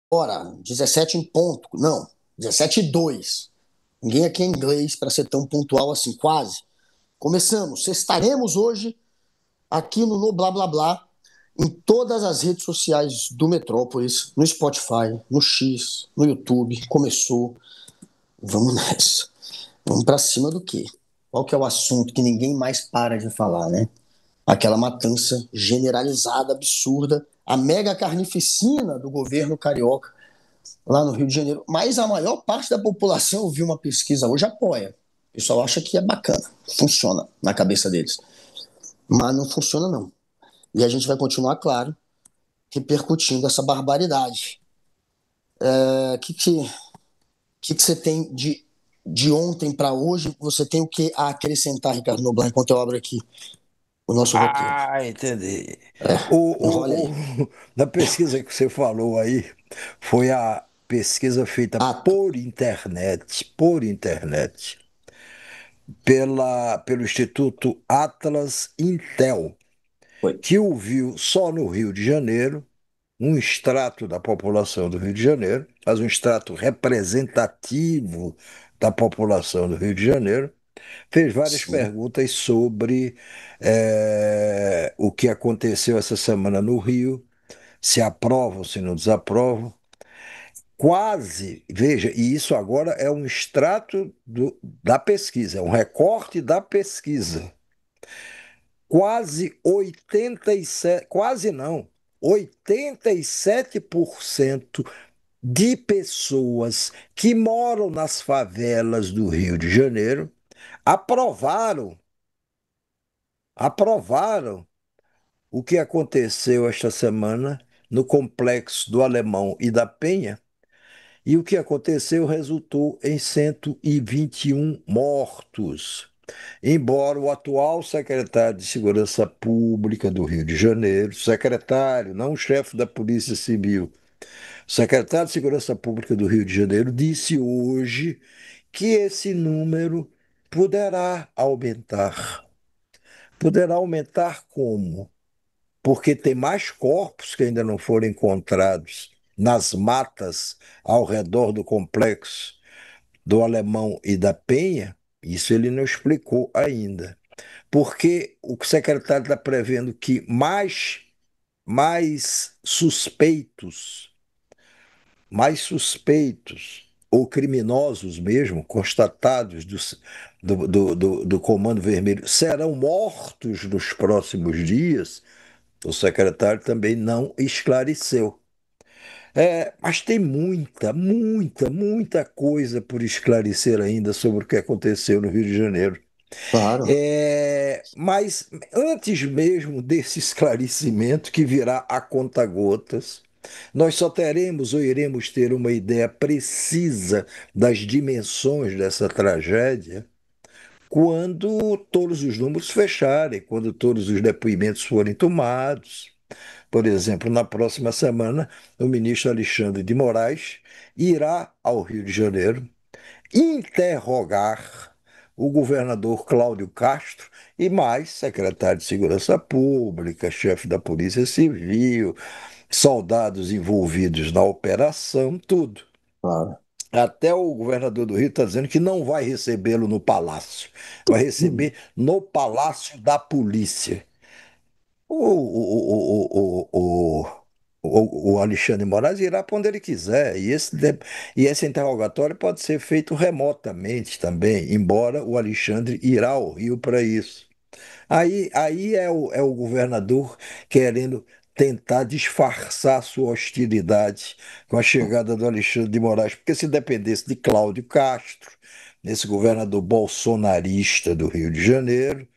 Bora, 17 em ponto. Não, 17 e 2. Ninguém aqui é inglês para ser tão pontual assim, quase. Começamos. Estaremos hoje aqui no Blá Blá Blá, em todas as redes sociais do Metrópolis, no Spotify, no X, no YouTube. Começou. Vamos nessa. Vamos para cima do quê? Qual que é o assunto que ninguém mais para de falar, né? Aquela matança generalizada, absurda, a mega carnificina do governo carioca lá no Rio de Janeiro. Mas a maior parte da população, eu vi uma pesquisa hoje, apoia. O pessoal acha que é bacana, funciona na cabeça deles. Mas não funciona, não. E a gente vai continuar, claro, repercutindo essa barbaridade. O que você tem de ontem para hoje? Você tem o que acrescentar, Ricardo Noblar, enquanto eu abro aqui o nosso roteiro? Ah, entendi. É, enrola O, o, aí. o- Na pesquisa que você falou aí, foi a pesquisa feita Ah, por internet, pelo Instituto Atlas Intel, foi. que ouviu só no Rio de Janeiro um extrato da população do Rio de Janeiro, mas um extrato representativo da população do Rio de Janeiro, fez várias Sim. perguntas sobre o que aconteceu essa semana no Rio, se aprovam, se não desaprovam. Quase, veja, e isso agora é um extrato da pesquisa, é um recorte da pesquisa. Quase 87, quase não, 87% de pessoas que moram nas favelas do Rio de Janeiro aprovaram, aprovaram o que aconteceu esta semana no complexo do Alemão e da Penha, e o que aconteceu resultou em 121 mortos. Embora o atual secretário de Segurança Pública do Rio de Janeiro, secretário, não o chefe da Polícia Civil, o secretário de Segurança Pública do Rio de Janeiro disse hoje que esse número poderá aumentar. Poderá aumentar como? Porque tem mais corpos que ainda não foram encontrados nas matas ao redor do complexo do Alemão e da Penha. Isso ele não explicou ainda. Porque o secretário está prevendo que mais suspeitos ou criminosos mesmo, constatados do Comando Vermelho, serão mortos nos próximos dias. O secretário também não esclareceu. Mas tem muita coisa por esclarecer ainda sobre o que aconteceu no Rio de Janeiro. Claro. Mas antes mesmo desse esclarecimento, que virá a conta-gotas, nós só teremos ou iremos ter uma ideia precisa das dimensões dessa tragédia quando todos os números fecharem, quando todos os depoimentos forem tomados. Por exemplo, na próxima semana, o ministro Alexandre de Moraes irá ao Rio de Janeiro interrogar o governador Cláudio Castro e mais secretário de Segurança Pública, chefe da Polícia Civil, soldados envolvidos na operação, tudo. Claro. Até o governador do Rio está dizendo que não vai recebê-lo no palácio, vai receber no Palácio da Polícia. O Alexandre de Moraes irá para onde ele quiser, e esse interrogatório pode ser feito remotamente também, embora o Alexandre irá ao Rio para isso. Aí é o governador querendo tentar disfarçar sua hostilidade com a chegada do Alexandre de Moraes, porque se dependesse de Cláudio Castro, esse governador bolsonarista do Rio de Janeiro,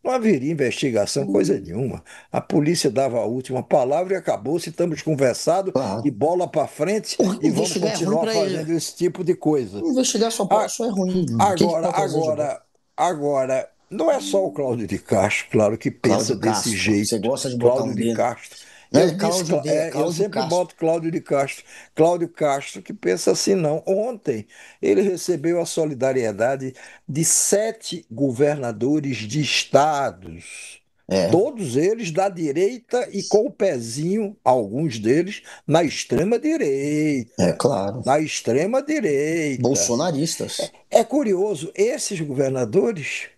não haveria investigação, coisa nenhuma. A polícia dava a última palavra e acabou. Se estamos conversados e Claro. bola para frente e vamos Investigar é ruim continuar para ele. fazendo esse tipo de coisa. Investigar A- só é ruim. O que Agora, pode trazer de bom? agora, agora, não é só o Cláudio de Castro, claro, que pensa Cláudio desse Castro. Você jeito. gosta de botar Cláudio um de D, né? Castro. Não Eu é disse, Cláudio D, é eu Cláudio sempre Castro. boto Cláudio de Castro. Cláudio Castro que pensa assim, não. Ontem ele recebeu a solidariedade de 7 governadores de estados É, Todos eles da direita e com o pezinho, alguns deles, na extrema é direita. claro. Na extrema direita. Bolsonaristas. É curioso, esses governadores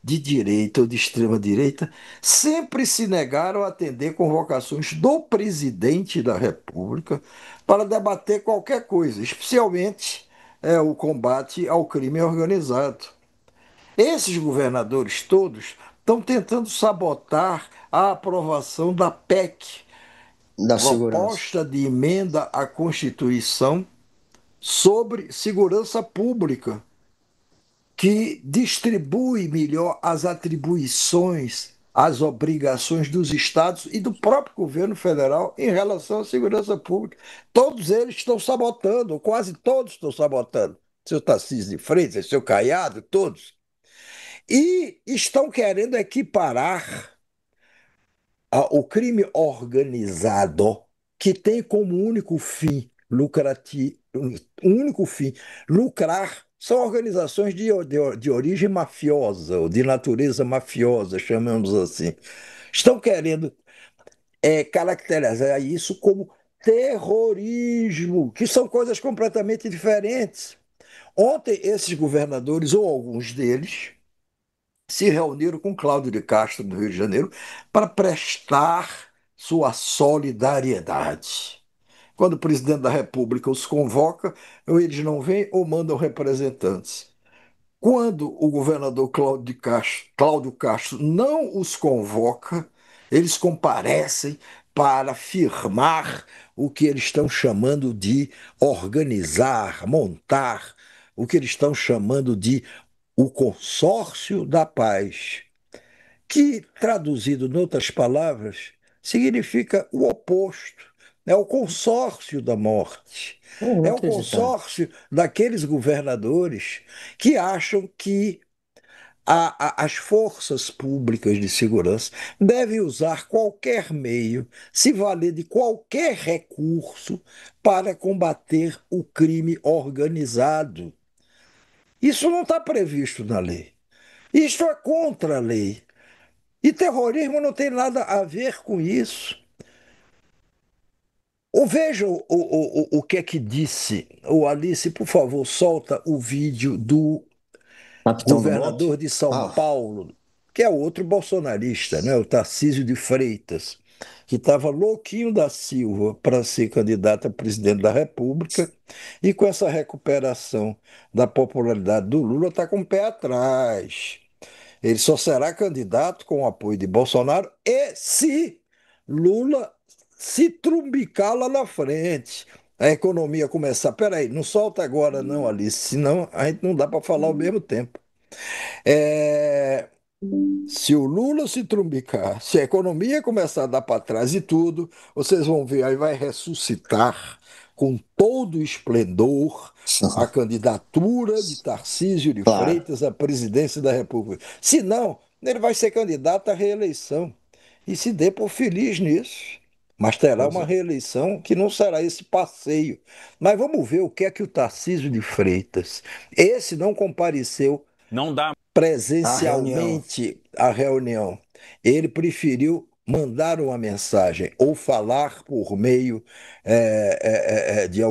de direita ou de extrema direita sempre se negaram a atender convocações do presidente da República para debater qualquer coisa, especialmente o combate ao crime organizado. Esses governadores todos estão tentando sabotar a aprovação da PEC, Da segurança. proposta de emenda à Constituição sobre segurança pública, que distribui melhor as atribuições, as obrigações dos estados e do próprio governo federal em relação à segurança pública. Todos eles estão sabotando, ou quase todos estão sabotando. Seu Tarcísio de Freitas, seu Caiado, todos. E estão querendo equiparar o crime organizado, que tem como único fim lucrativo, único fim lucrar, são organizações de origem mafiosa, ou de natureza mafiosa, chamamos assim. Estão querendo caracterizar isso como terrorismo, que são coisas completamente diferentes. Ontem, esses governadores, ou alguns deles, se reuniram com Cláudio de Castro, no Rio de Janeiro, para prestar sua solidariedade. Quando o presidente da República os convoca, ou eles não vêm ou mandam representantes. Quando o governador Cláudio Castro não os convoca, eles comparecem para firmar o que eles estão chamando de organizar, montar, o que eles estão chamando de o consórcio da paz, que, traduzido em outras palavras, significa o oposto. É o consórcio da morte. É o Inacreditável. consórcio daqueles governadores que acham que as forças públicas de segurança devem usar qualquer meio, se valer de qualquer recurso para combater o crime organizado. Isso não está previsto na lei. Isso é contra a lei. E terrorismo não tem nada a ver com isso. Ou veja o que é que disse. O Alice, por favor, solta o vídeo do Capitão do governador bloco? de São Ah, Paulo, que é outro bolsonarista, né? O Tarcísio de Freitas, que estava louquinho da Silva para ser candidato a presidente da República, e com essa recuperação da popularidade do Lula, está com o pé atrás. Ele só será candidato com o apoio de Bolsonaro e se Lula se trumbicar lá na frente. A economia começar. Peraí, não solta agora, não, Alice, senão a gente não dá para falar ao mesmo tempo. É, se o Lula se trumbicar, se a economia começar a dar para trás e tudo, vocês vão ver, aí vai ressuscitar com todo o esplendor a candidatura de Tarcísio de claro. Freitas à presidência da República. Se não, ele vai ser candidato à reeleição. E se dê por feliz nisso. Mas terá Pois uma é. reeleição que não será esse passeio. Mas vamos ver o que é que o Tarcísio de Freitas, esse não compareceu Não dá. A reunião. presencialmente à reunião. Ele preferiu mandar uma mensagem ou falar por meio de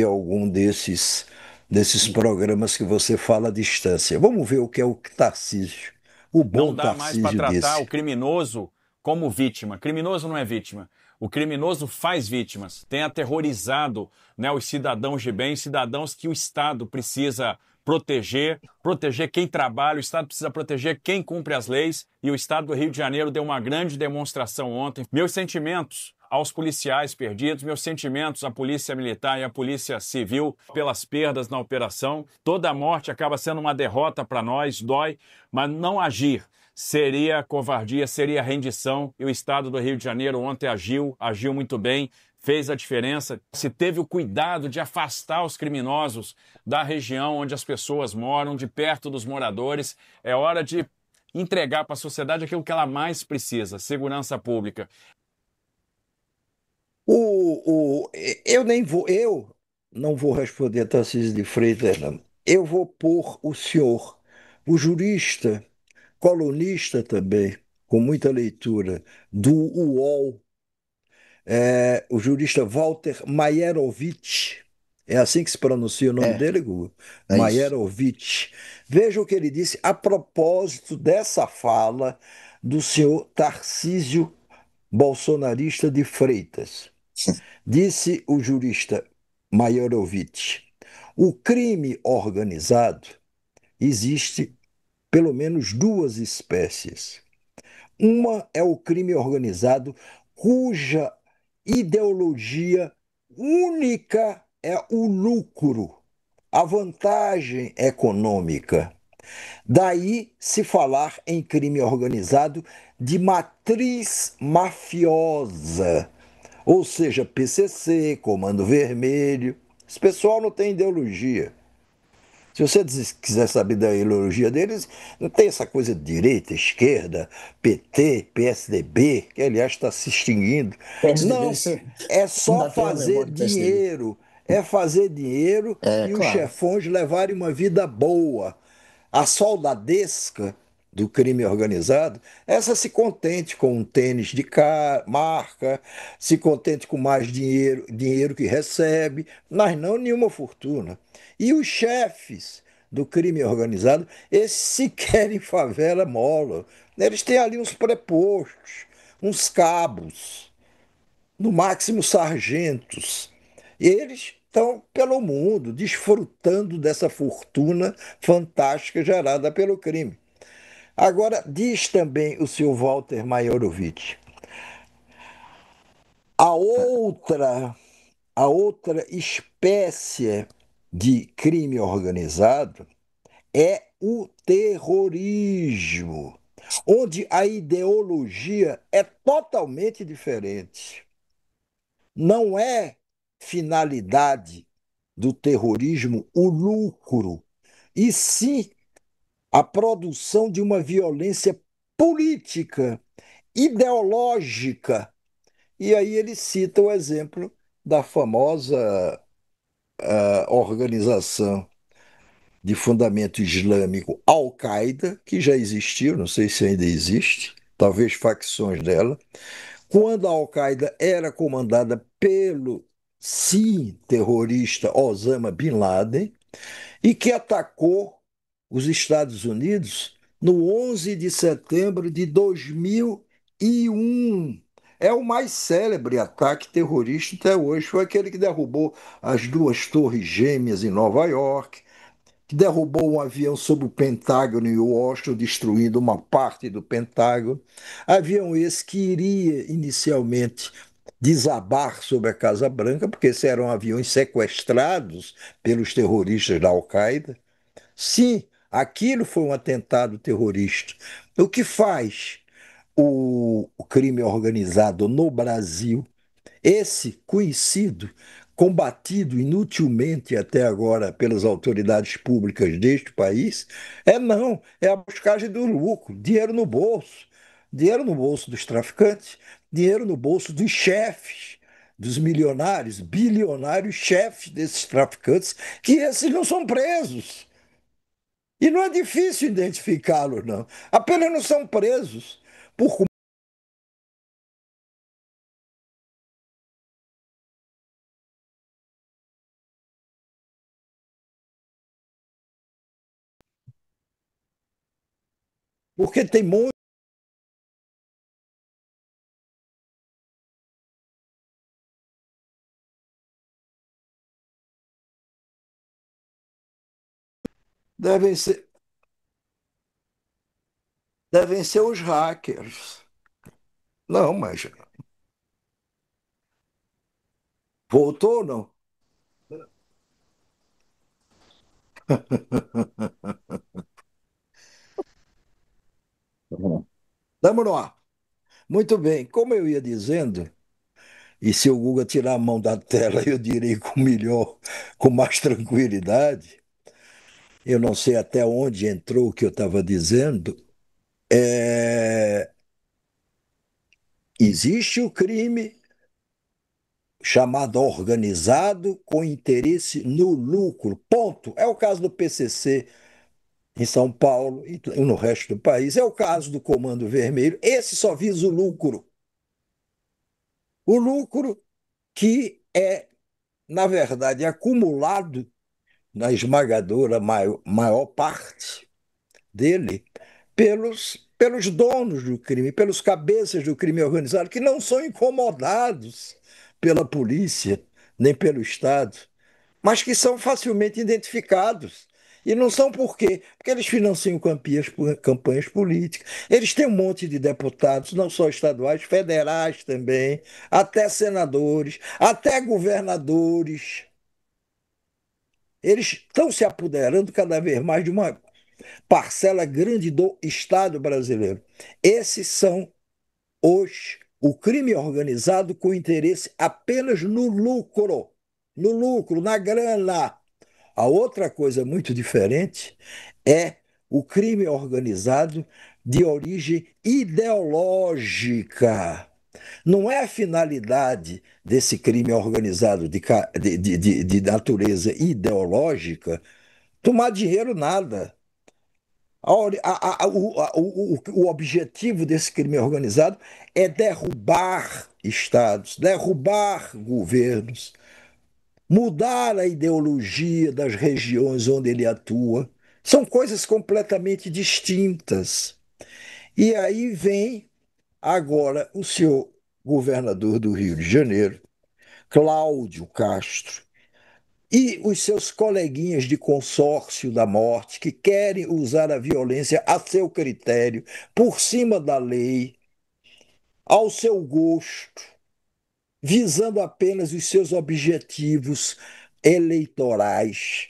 algum desses programas que você fala à distância. Vamos ver o que é o Tarcísio, o Não bom dá mais para Tarcísio tratar o desse. criminoso como vítima. Criminoso não é vítima. O criminoso faz vítimas. Tem aterrorizado, né, os cidadãos de bem, cidadãos que o Estado precisa proteger, proteger quem trabalha, o Estado precisa proteger quem cumpre as leis, e o Estado do Rio de Janeiro deu uma grande demonstração ontem. Meus sentimentos aos policiais perdidos, meus sentimentos à Polícia Militar e à Polícia Civil pelas perdas na operação. Toda morte acaba sendo uma derrota para nós, dói, mas não agir seria covardia, seria rendição. E o Estado do Rio de Janeiro ontem agiu muito bem, fez a diferença. Se teve o cuidado de afastar os criminosos da região onde as pessoas moram, de perto dos moradores. É hora de entregar para a sociedade aquilo que ela mais precisa, segurança pública. Eu não vou responder a Tarcísio de Freitas, não. Eu vou pôr o senhor, o jurista, colunista também, com muita leitura, do UOL, o jurista Walter Maierovitch. É assim que se pronuncia o nome É, dele, Google? é isso. Maierovitch. Veja o que ele disse a propósito dessa fala do senhor Tarcísio bolsonarista de Freitas. Disse o jurista Maierovitch: o crime organizado existe pelo menos duas espécies. Uma é o crime organizado cuja ideologia única é o lucro, a vantagem econômica. Daí se falar em crime organizado de matriz mafiosa, ou seja, PCC, Comando Vermelho. Esse pessoal não tem ideologia. Se você quiser saber da ideologia deles, não tem essa coisa de direita, esquerda, PT, PSDB, que aliás está se extinguindo. PSDB, Não, você é não só dá pena fazer memória do PSDB. dinheiro. É fazer dinheiro É, e os claro. chefões levarem uma vida boa. A soldadesca do crime organizado, essa se contente com um tênis de marca, se contente com mais dinheiro, dinheiro que recebe, mas não nenhuma fortuna. E os chefes do crime organizado, esses se querem favela mola. Eles têm ali uns prepostos, uns cabos, no máximo sargentos. E eles estão pelo mundo desfrutando dessa fortuna fantástica gerada pelo crime. Agora, diz também o senhor Walter Maiorovitch, a outra, a outra espécie de crime organizado é o terrorismo, onde a ideologia é totalmente diferente. Não é finalidade do terrorismo o lucro, e sim a produção de uma violência política, ideológica. E aí ele cita o exemplo da famosa organização de fundamento islâmico Al-Qaeda, que já existiu, não sei se ainda existe, talvez facções dela, quando a Al-Qaeda era comandada pelo, sim, terrorista Osama Bin Laden, e que atacou os Estados Unidos no 11 de setembro de 2001. É o mais célebre ataque terrorista até hoje. Foi aquele que derrubou as duas torres gêmeas em Nova York, que derrubou um avião sobre o Pentágono em Washington, destruindo uma parte do Pentágono. Avião esse que iria inicialmente desabar sobre a Casa Branca, porque esses eram aviões sequestrados pelos terroristas da Al-Qaeda. Sim, aquilo foi um atentado terrorista. O que faz o crime organizado no Brasil, esse conhecido, combatido inutilmente até agora pelas autoridades públicas deste país, é a buscagem do lucro, dinheiro no bolso dos traficantes, dinheiro no bolso dos chefes, dos milionários, bilionários chefes desses traficantes, que esses não são presos. E não é difícil identificá-los, não. Apenas não são presos por porque tem muito. Devem ser, devem ser os hackers. Não, mas voltou ou não? Uhum. Vamos lá. Muito bem. Como eu ia dizendo, e se o Google tirar a mão da tela, eu direi com melhor, com mais tranquilidade. Eu não sei até onde entrou o que eu estava dizendo. É, existe o crime chamado organizado com interesse no lucro. Ponto. É o caso do PCC em São Paulo e no resto do país. É o caso do Comando Vermelho. Esse só visa o lucro. O lucro que é, na verdade, acumulado na esmagadora maior parte dele pelos donos do crime, pelos cabeças do crime organizado, que não são incomodados pela polícia nem pelo Estado, mas que são facilmente identificados. E não são por quê? Porque eles financiam campanhas políticas. Eles têm um monte de deputados, não só estaduais, federais também, até senadores, até governadores. Eles estão se apoderando cada vez mais de uma parcela grande do Estado brasileiro. Esses são o crime organizado com interesse apenas no lucro, na grana. A outra coisa muito diferente é o crime organizado de origem ideológica. Não é a finalidade desse crime organizado de natureza ideológica tomar dinheiro, nada. O objetivo desse crime organizado é derrubar estados, derrubar governos, mudar a ideologia das regiões onde ele atua. São coisas completamente distintas. E aí vem agora o senhor governador do Rio de Janeiro, Cláudio Castro, e os seus coleguinhas de consórcio da morte que querem usar a violência a seu critério, por cima da lei, ao seu gosto, visando apenas os seus objetivos eleitorais.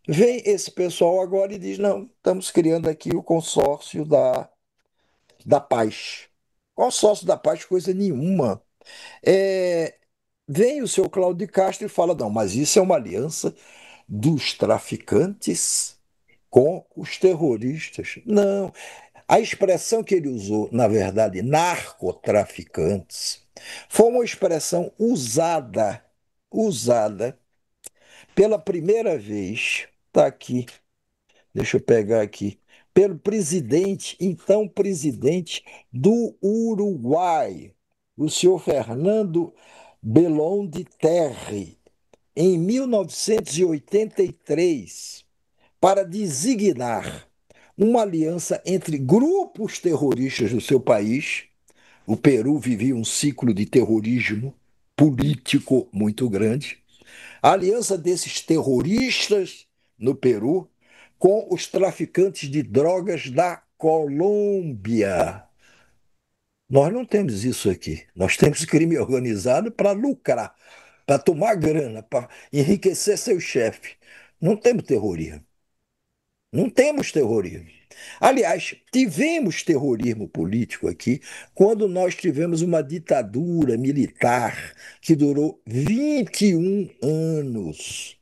Vem esse pessoal agora e diz: não, estamos criando aqui o consórcio da paz. Consórcio da paz, coisa nenhuma. É, vem o seu Cláudio Castro e fala: não, mas isso é uma aliança dos traficantes com os terroristas. Não. A expressão que ele usou, na verdade, narcotraficantes, foi uma expressão usada pela primeira vez, está aqui, deixa eu pegar aqui, pelo presidente, então presidente do Uruguai, o senhor Fernando Bellon de Terre, em 1983, para designar uma aliança entre grupos terroristas do seu país. O Peru vivia um ciclo de terrorismo político muito grande. A aliança desses terroristas no Peru com os traficantes de drogas da Colômbia. Nós não temos isso aqui. Nós temos crime organizado para lucrar, para tomar grana, para enriquecer seu chefe. Não temos terrorismo. Não temos terrorismo. Aliás, tivemos terrorismo político aqui quando nós tivemos uma ditadura militar que durou 21 anos.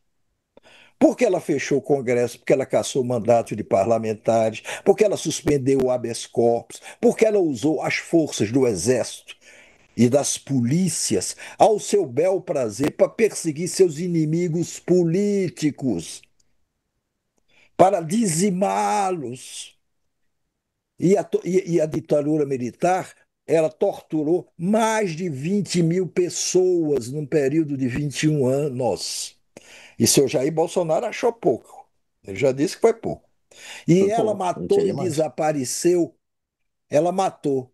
Porque ela fechou o Congresso, porque ela cassou o mandato de parlamentares, porque ela suspendeu o habeas corpus, porque ela usou as forças do Exército e das polícias ao seu bel prazer para perseguir seus inimigos políticos, para dizimá-los. E a ditadura militar, ela torturou mais de 20 mil pessoas num período de 21 anos. E seu Jair Bolsonaro achou pouco. Ele já disse que foi pouco. E ela matou e desapareceu. Ela matou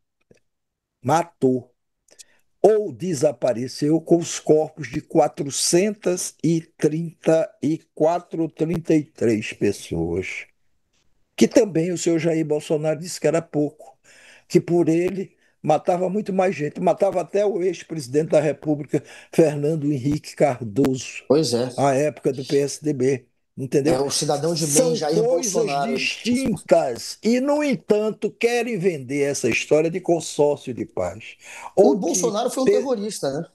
ou desapareceu com os corpos de 434 ou 33 pessoas. Que também o seu Jair Bolsonaro disse que era pouco, que por ele matava muito mais gente, matava até o ex-presidente da República, Fernando Henrique Cardoso, Pois é. à época do PSDB, entendeu? O cidadão de bem, São Jair coisas Bolsonaro. distintas e, no entanto, querem vender essa história de consórcio de paz. O Bolsonaro foi um terrorista, né?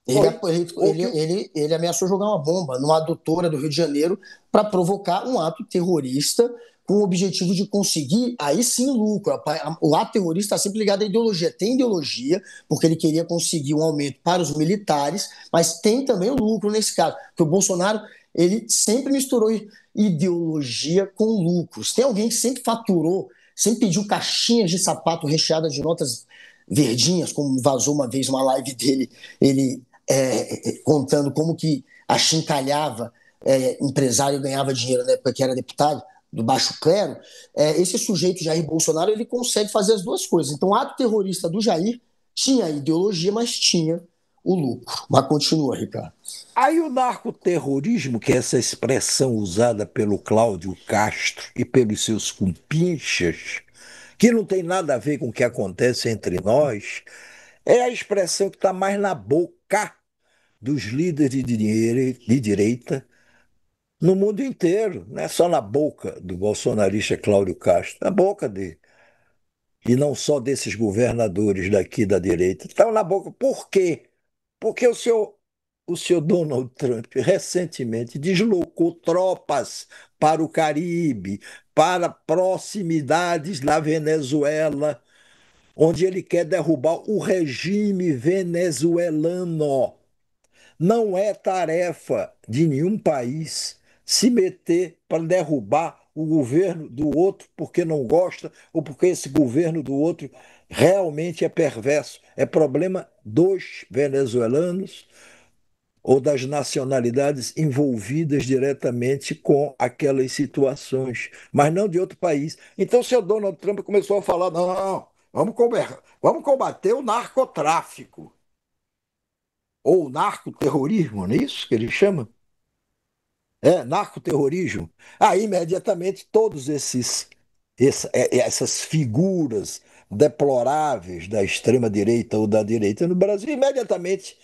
Ele ameaçou jogar uma bomba numa adutora do Rio de Janeiro para provocar um ato terrorista com o objetivo de conseguir, aí sim, lucro. O ato terrorista está sempre ligado à ideologia. Tem ideologia, porque ele queria conseguir um aumento para os militares, mas tem também o lucro nesse caso. Porque o Bolsonaro, ele sempre misturou ideologia com lucros. Tem alguém que sempre faturou, sempre pediu caixinhas de sapato recheadas de notas verdinhas, como vazou uma vez uma live dele, ele contando como que achincalhava empresário ganhava dinheiro na época que era deputado, do baixo clero. Esse sujeito, Jair Bolsonaro, ele consegue fazer as duas coisas. Então, o ato terrorista do Jair tinha a ideologia, mas tinha o lucro. Mas continua, Ricardo. Aí o narcoterrorismo, que é essa expressão usada pelo Cláudio Castro e pelos seus compinchas, que não tem nada a ver com o que acontece entre nós, é a expressão que está mais na boca dos líderes de direita no mundo inteiro, não é só na boca do bolsonarista Cláudio Castro, na boca dele. E não só desses governadores daqui da direita, estão na boca. Por quê? Porque o senhor Donald Trump recentemente deslocou tropas para o Caribe, para proximidades da Venezuela, onde ele quer derrubar o regime venezuelano. Não é tarefa de nenhum país se meter para derrubar o governo do outro porque não gosta ou porque esse governo do outro realmente é perverso. É problema dos venezuelanos ou das nacionalidades envolvidas diretamente com aquelas situações, mas não de outro país. Então, o senhor Donald Trump começou a falar: não, não, vamos combater o narcotráfico, ou o narcoterrorismo, não é isso que ele chama? Narcoterrorismo. Aí, imediatamente, essas figuras deploráveis da extrema-direita ou da direita no Brasil, imediatamente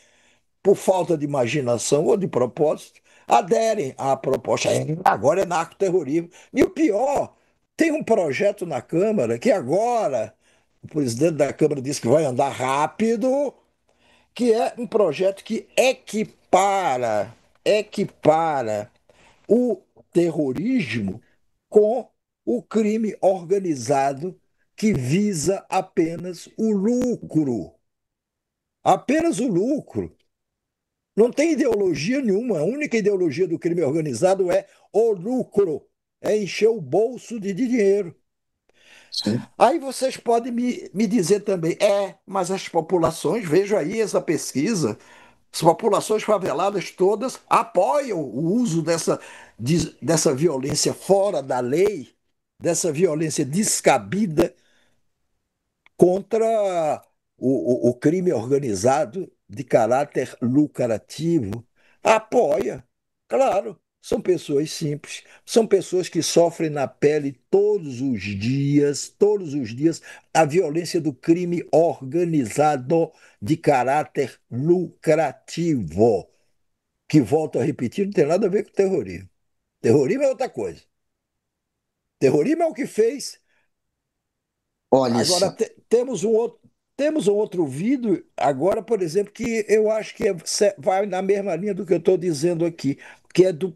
por falta de imaginação ou de propósito, aderem à proposta. Agora é narcoterrorismo. E o pior, tem um projeto na Câmara que agora o presidente da Câmara disse que vai andar rápido, que é um projeto que equipara o terrorismo com o crime organizado que visa apenas o lucro. Apenas o lucro. Não tem ideologia nenhuma. A única ideologia do crime organizado é o lucro, é encher o bolso de dinheiro. Sim. Aí vocês podem me dizer também, mas as populações, vejo aí essa pesquisa, as populações faveladas todas apoiam o uso dessa violência fora da lei, dessa violência descabida contra o crime organizado de caráter lucrativo. Apoia, claro. São pessoas simples, são pessoas que sofrem na pele todos os dias, a violência do crime organizado de caráter lucrativo, que, volto a repetir, não tem nada a ver com terrorismo. Terrorismo é outra coisa. Terrorismo é o que fez. Olha, Agora, temos um outro vídeo, agora, por exemplo, que eu acho que vai na mesma linha do que eu estou dizendo aqui, que é do